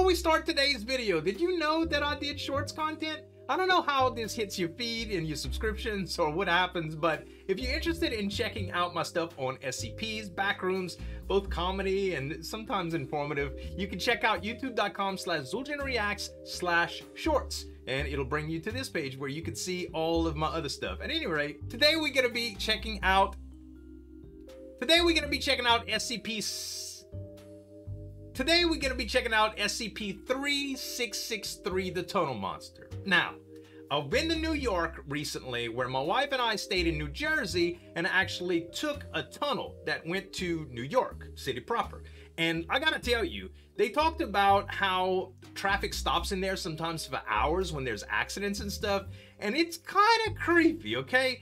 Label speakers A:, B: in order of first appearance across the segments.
A: Before we start today's video, did you know that I did shorts content? I don't know how this hits your feed and your subscriptions or what happens, but if you're interested in checking out my stuff on SCPs, backrooms, both comedy and sometimes informative, you can check out youtube.com/ZueljinReacts/shorts. And it'll bring you to this page where you can see all of my other stuff. At any rate, today we're gonna be checking out SCP-3663, the Tunnel Monster. Now, I've been to New York recently where my wife and I stayed in New Jersey and actually took a tunnel that went to New York City proper. And I gotta tell you, they talked about how traffic stops in there sometimes for hours when there's accidents and stuff, and it's kind of creepy, okay?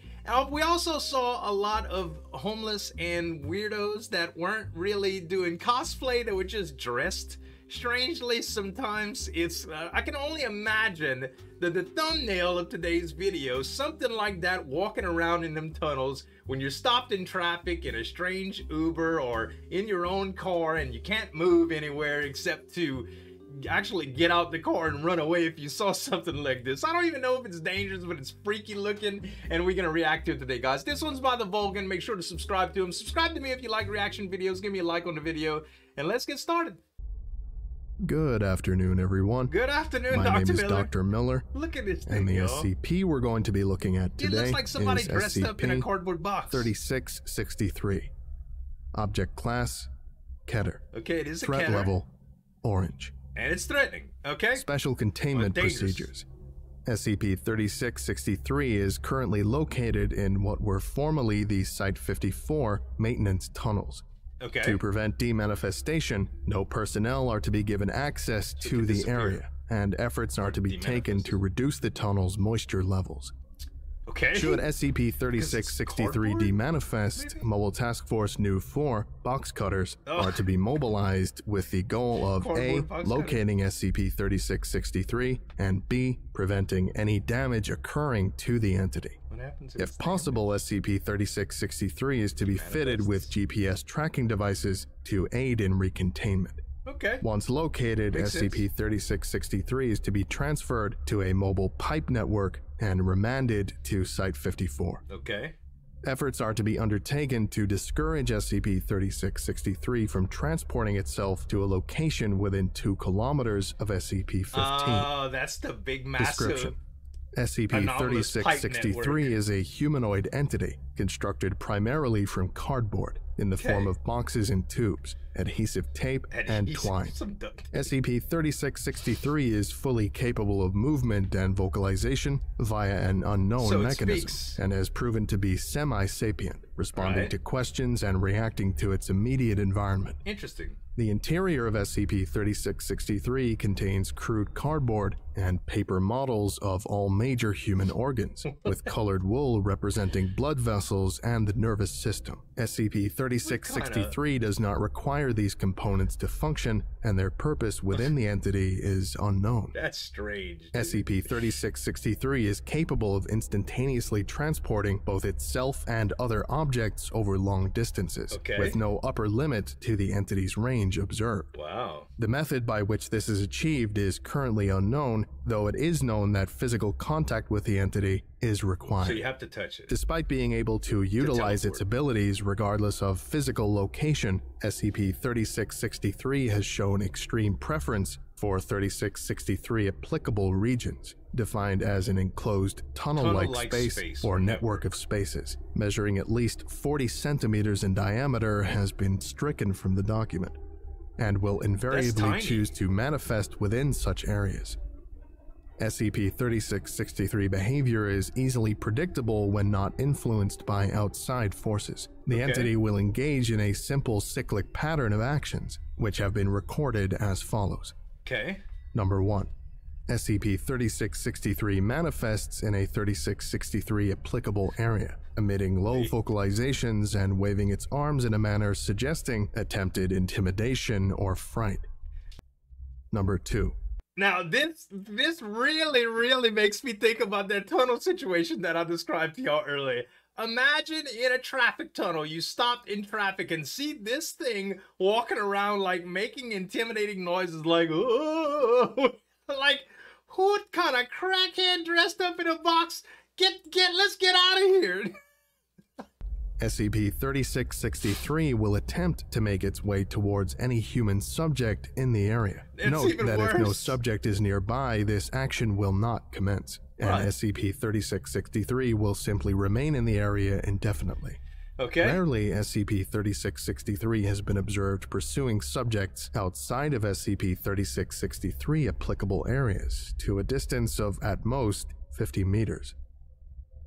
A: We also saw a lot of homeless and weirdos that weren't really doing cosplay, that were just dressed strangely sometimes. It's I can only imagine that the thumbnail of today's video, something like that, walking around in them tunnels when you're stopped in traffic in a strange Uber or in your own car and you can't move anywhere except to actually get out the car and run away if you saw something like this. I don't even know if it's dangerous, but it's freaky looking, and we're gonna react to it today, guys. This one's by the Vulcan. Make sure to subscribe to him. Subscribe to me if you like reaction videos. Give me a like on the video, and let's get started.
B: Good afternoon, everyone.
A: Good afternoon,
B: My
A: Dr.
B: name is
A: Miller.
B: Dr. Miller.
A: Look at this thing,
B: and the
A: yo.
B: SCP we're going to be looking at today
A: It looks like somebody
B: is
A: dressed up in a cardboard box.
B: 3663. Object class, Keter.
A: Okay, it is a
B: Threat
A: Keter.
B: level, orange.
A: And it's threatening, okay?
B: Special containment procedures. SCP-3663 is currently located in what were formerly the Site-54 maintenance tunnels.
A: Okay.
B: To prevent demanifestation, no personnel are to be given access to the area, and efforts are to be taken to reduce the tunnel's moisture levels.
A: Okay.
B: Should SCP-3663 demanifest, Mobile Task Force New 4 box cutters are to be mobilized with the goal of A. Locating SCP-3663, and B. Preventing any damage occurring to the entity. If possible, SCP-3663 is to be fitted with GPS tracking devices to aid in recontainment.
A: Okay.
B: Once located, SCP-3663 is to be transferred to a mobile pipe network and remanded to Site-54.
A: Okay.
B: Efforts are to be undertaken to discourage SCP-3663 from transporting itself to a location within 2 kilometers of SCP-15.
A: Oh, that's the big massive...
B: Description. SCP-3663 is a humanoid entity constructed primarily from cardboard in the form of boxes and tubes, adhesive tape, and twine. SCP-3663 is fully capable of movement and vocalization via an unknown mechanism, and has proven to be semi-sapient, responding to questions and reacting to its immediate environment.
A: Interesting.
B: The interior of SCP-3663 contains crude cardboard and paper models of all major human organs, with colored wool representing blood vessels and the nervous system. SCP-3663 does not require these components to function, and their purpose within the entity is unknown.
A: That's strange.
B: SCP-3663 is capable of instantaneously transporting both itself and other objects over long distances, with no upper limit to the entity's range observed.
A: Wow.
B: The method by which this is achieved is currently unknown, though it is known that physical contact with the entity is required.
A: So you have to touch it.
B: Despite being able to utilize its abilities regardless of physical location, SCP-3663 has shown extreme preference for 3663 applicable regions, defined as an enclosed tunnel-like space or network of spaces, measuring at least 40 centimeters in diameter, has been stricken from the document, and will invariably choose to manifest within such areas. SCP-3663 behavior is easily predictable when not influenced by outside forces. The entity will engage in a simple cyclic pattern of actions, which have been recorded as follows. Number 1. SCP-3663 manifests in a 3663 applicable area, emitting low vocalizations and waving its arms in a manner suggesting attempted intimidation or fright. Number 2.
A: Now, this really makes me think about that tunnel situation that I described to y'all earlier. Imagine in a traffic tunnel, you stopped in traffic and see this thing walking around like making intimidating noises like, oh, Like, who kind of crackhead dressed up in a box? Let's get out of here.
B: SCP-3663 will attempt to make its way towards any human subject in the area. Note that
A: worse.
B: if no subject is nearby, this action will not commence, and SCP-3663 will simply remain in the area indefinitely.
A: Okay.
B: Rarely, SCP-3663 has been observed pursuing subjects outside of SCP-3663 applicable areas to a distance of, at most, 50 meters.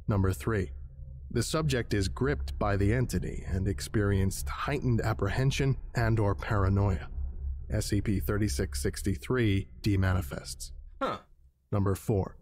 B: Number 3. The subject is gripped by the entity and experienced heightened apprehension and/or paranoia. SCP-3663 demanifests. Number 4.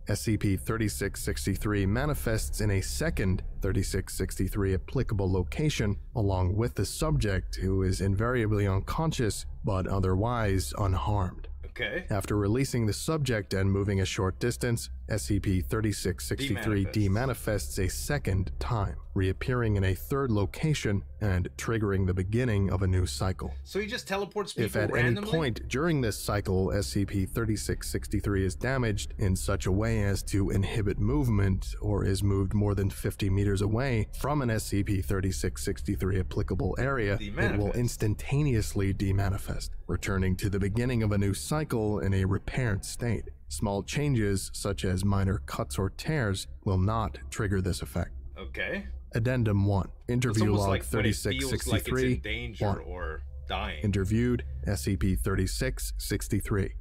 B: SCP-3663 manifests in a second 3663 applicable location along with the subject, who is invariably unconscious but otherwise unharmed.
A: Okay.
B: After releasing the subject and moving a short distance, SCP-3663 demanifests a second time, reappearing in a third location and triggering the beginning of a new cycle.
A: So he just teleports people
B: If at
A: randomly?
B: any point during this cycle SCP-3663 is damaged in such a way as to inhibit movement or is moved more than 50 meters away from an SCP-3663 applicable area, it will instantaneously demanifest, returning to the beginning of a new cycle in a repaired state. Small changes, such as minor cuts or tears, will not trigger this effect.
A: Okay.
B: Addendum 1. Interview log
A: like
B: 3663.
A: Like it's in danger
B: 1.
A: or dying.
B: Interviewed, SCP-3663.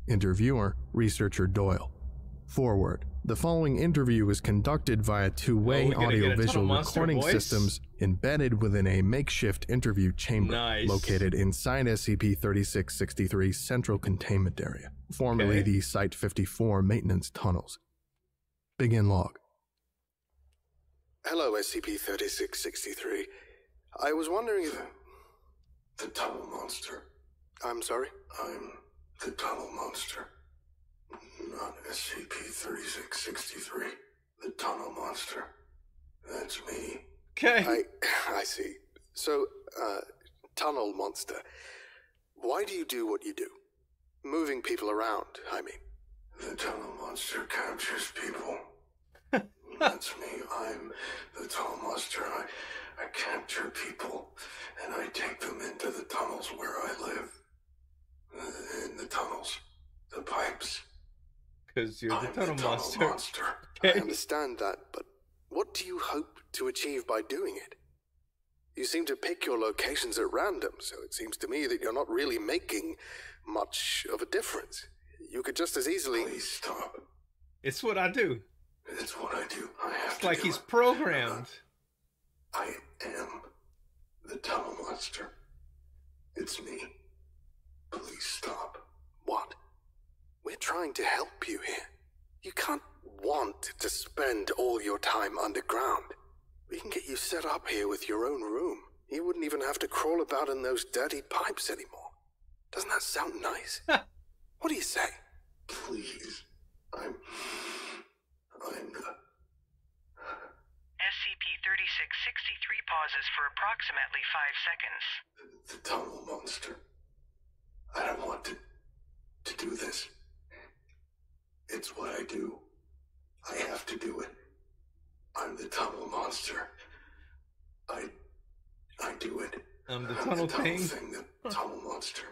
B: Interviewer, Researcher Doyle. Forward. The following interview is conducted via two-way audio-visual recording systems embedded within a makeshift interview chamber located inside SCP-3663's central containment area, formerly the Site-54 maintenance tunnels. Begin log.
C: Hello, SCP-3663. I was wondering if...
D: The tunnel monster.
C: I'm sorry?
D: I'm the tunnel monster. Not SCP-3663. The tunnel monster. That's me.
A: Okay.
C: I see. So, tunnel monster. Why do you do what you do? Moving people around, I mean.
D: The tunnel monster captures people. That's me. I'm the tunnel monster. I capture people, and I take them into the tunnels where I live. In the tunnels. The pipes.
A: Because you're the tunnel monster.
C: I understand that, but what do you hope to achieve by doing it? You seem to pick your locations at random, so it seems to me that you're not really making much of a difference. You could just as easily...
D: Please stop.
A: It's what I do.
D: It's what I do. I have
A: it's
D: to
A: like
D: do
A: he's
D: it.
A: programmed.
D: I am the tunnel monster. It's me. Please stop.
C: What? We're trying to help you here. You can't want to spend all your time underground. We can get you set up here with your own room. You wouldn't even have to crawl about in those dirty pipes anymore. Doesn't that sound nice? What do you say?
D: Please. I'm the...
E: SCP-3663 pauses for approximately 5 seconds.
D: The tunnel monster. I don't want to do this. It's what I do. I have to do it. I'm the tunnel monster. I do it.
A: I'm the tunnel
D: thing.
A: thing.
D: The tunnel monster.
E: 2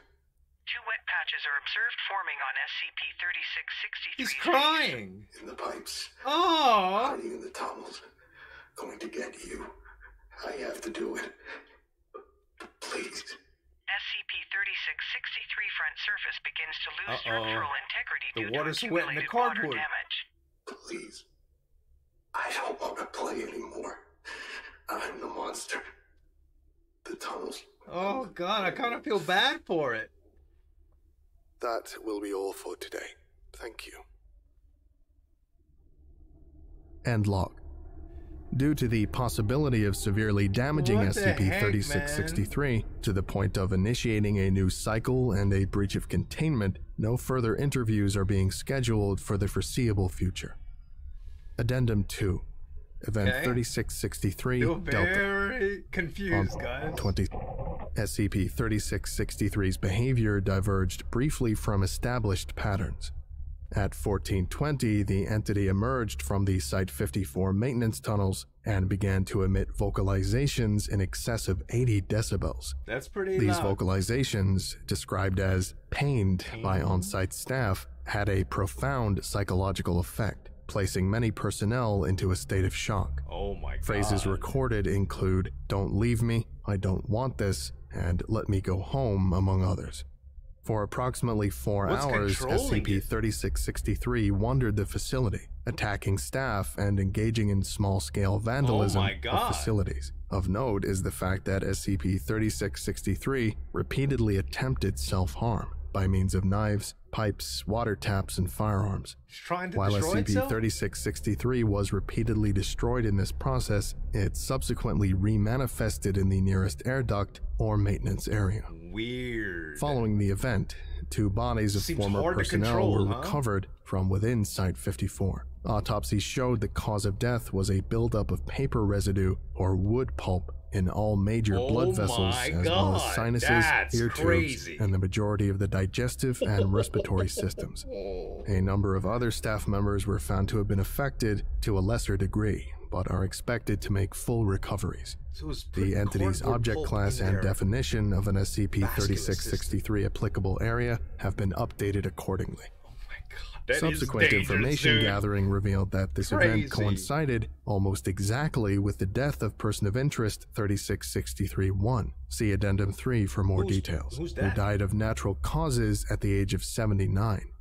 E: wet patches are observed forming on SCP-3663.
A: He's crying.
D: In the pipes.
A: Oh.
D: Hiding in the tunnels. Going to get you. I have to do it. Please.
E: SCP-3663 front surface begins to lose structural integrity
A: The
E: due
A: water's
E: to
A: wet in the
E: accumulated water
A: cardboard.
E: damage.
D: Please. I don't want to play anymore. I'm the monster. The tunnels.
A: Oh God, I kind of feel bad for it.
C: That will be all for today. Thank you.
B: End log. Due to the possibility of severely damaging SCP-3663 to the point of initiating a new cycle and a breach of containment, no further interviews are being scheduled for the foreseeable future. Addendum 2. Event 3663
A: Feel
B: Delta.
A: very confused, guys.
B: SCP-3663's behavior diverged briefly from established patterns. At 1420, the entity emerged from the Site-54 maintenance tunnels and began to emit vocalizations in excess of 80 decibels.
A: That's pretty
B: These
A: loud.
B: vocalizations, described as pained by on-site staff, had a profound psychological effect, placing many personnel into a state of shock.
A: Oh my God.
B: Phrases recorded include, "Don't leave me," "I don't want this," and "Let me go home," among others. For approximately 4 hours, SCP-3663 wandered the facility, attacking staff and engaging in small-scale vandalism of facilities. Of note is the fact that SCP-3663 repeatedly attempted self-harm by means of knives, pipes, water taps, and firearms. While SCP-3663 was repeatedly destroyed in this process, it subsequently remanifested in the nearest air duct or maintenance area.
A: Weird.
B: Following the event, 2 bodies of former personnel were recovered from within Site-54. Autopsies showed the cause of death was a buildup of paper residue or wood pulp in all major blood vessels, as well as sinuses, ear tubes, and the majority of the digestive and respiratory systems. A number of other staff members were found to have been affected to a lesser degree, but are expected to make full recoveries. The entity's object class and definition of an SCP-3663 applicable area have been updated accordingly. Subsequent information gathering revealed that this event coincided almost exactly with the death of person of interest 3663-1. See Addendum 3 for more details. Who died of natural causes at the age of 79.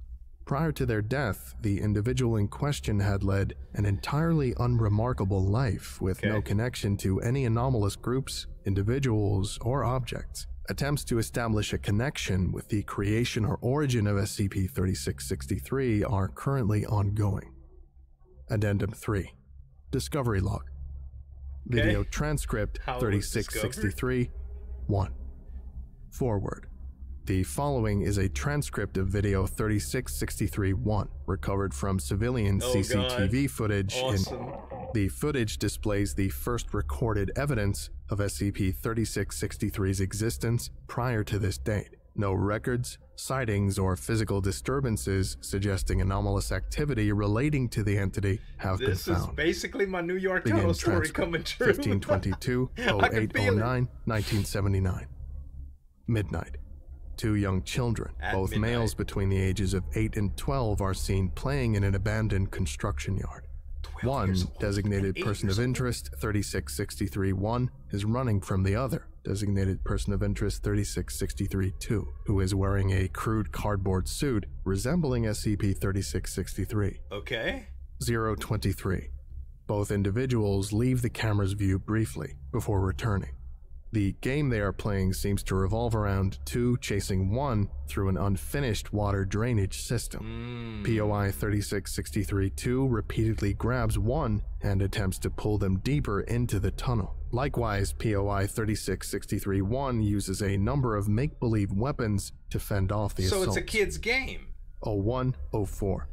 B: Prior to their death, the individual in question had led an entirely unremarkable life with no connection to any anomalous groups, individuals, or objects. Attempts to establish a connection with the creation or origin of SCP-3663 are currently ongoing. Addendum 3. Discovery Log. Video Transcript 3663-1. Forward. The following is a transcript of video 3663-1, recovered from civilian CCTV footage. The footage displays the first recorded evidence of SCP-3663's existence prior to this date. No records, sightings, or physical disturbances suggesting anomalous activity relating to the entity have been found.
A: This is basically my New York tunnel story coming true.
B: 1522-0809, 1979. Midnight. 2 young children, both males between the ages of 8 and 12, are seen playing in an abandoned construction yard. One, designated person of interest 3663-1, is running from the other, designated person of interest 3663-2, who is wearing a crude cardboard suit resembling SCP-3663. 023. Both individuals leave the camera's view briefly before returning. The game they are playing seems to revolve around 2 chasing 1 through an unfinished water drainage system. POI 3663-2 repeatedly grabs 1 and attempts to pull them deeper into the tunnel. Likewise, POI 3663-1 uses a number of make-believe weapons to fend off the assaults.
A: So it's a kid's game.
B: 0104.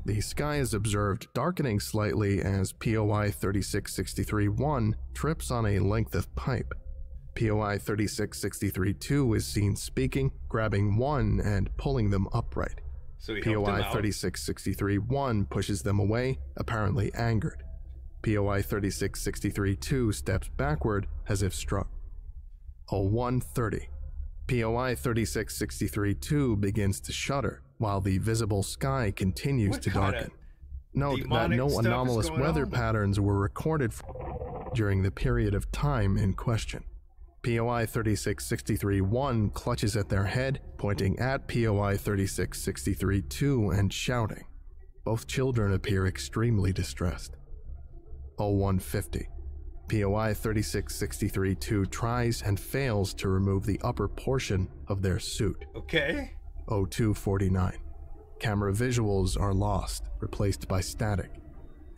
B: The sky is observed darkening slightly as POI 3663-1 trips on a length of pipe. POI 3663-2 is seen speaking, grabbing 1 and pulling them upright. POI 3663-1 pushes them away, apparently angered. POI 3663-2 steps backward as if struck. 0130. POI 3663-2 begins to shudder while the visible sky continues to darken. Note that no anomalous weather patterns were recorded during the period of time in question. POI 3663-1 clutches at their head, pointing at POI 3663-2 and shouting. Both children appear extremely distressed. 0150. POI 3663-2 tries and fails to remove the upper portion of their suit. 0249. Camera visuals are lost, replaced by static.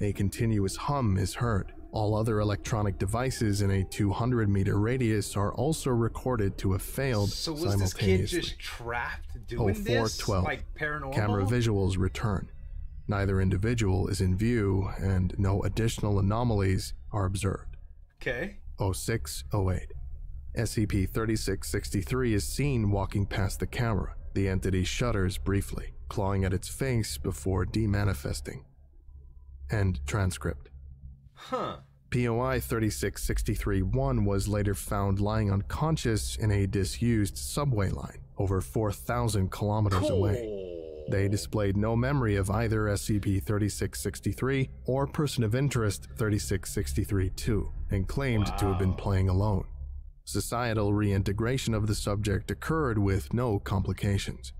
B: A continuous hum is heard. All other electronic devices in a 200-meter radius are also recorded to have failed simultaneously.
A: So was this kid just trapped doing
B: 0412.
A: This? Like paranormal?
B: Camera visuals return. Neither individual is in view, and no additional anomalies are observed. 0608. SCP-3663 is seen walking past the camera. The entity shudders briefly, clawing at its face before demanifesting. End transcript.
A: Huh.
B: POI 3663-1 was later found lying unconscious in a disused subway line over 4,000 kilometers away. They displayed no memory of either SCP-3663 or Person of Interest 3663-2 and claimed to have been playing alone. Societal reintegration of the subject occurred with no complications.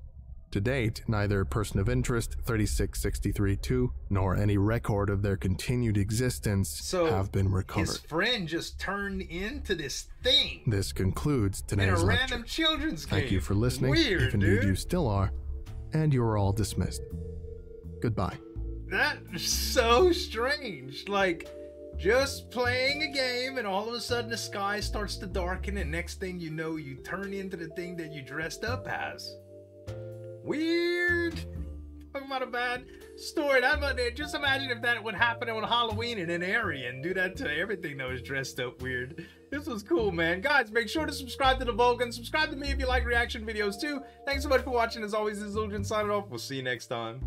B: To date, neither Person of Interest 3663-2 nor any record of their continued existence have been recovered.
A: His friend just turned into this thing.
B: This concludes today's
A: in a
B: lecture.
A: random children's game.
B: Thank you for listening.
A: Weird,
B: if indeed you still are, and you are all dismissed. Goodbye.
A: That's so strange. Like, just playing a game and all of a sudden the sky starts to darken and next thing you know, you turn into the thing that you dressed up as. Weird. Talking about a bad story. Just imagine if that would happen on Halloween in an area and do that to everything that was dressed up weird. This was cool, man. Guys, make sure to subscribe to the Vulcan. Subscribe to me if you like reaction videos too. Thanks so much for watching. As always, this is Zueljin signing off. We'll see you next time.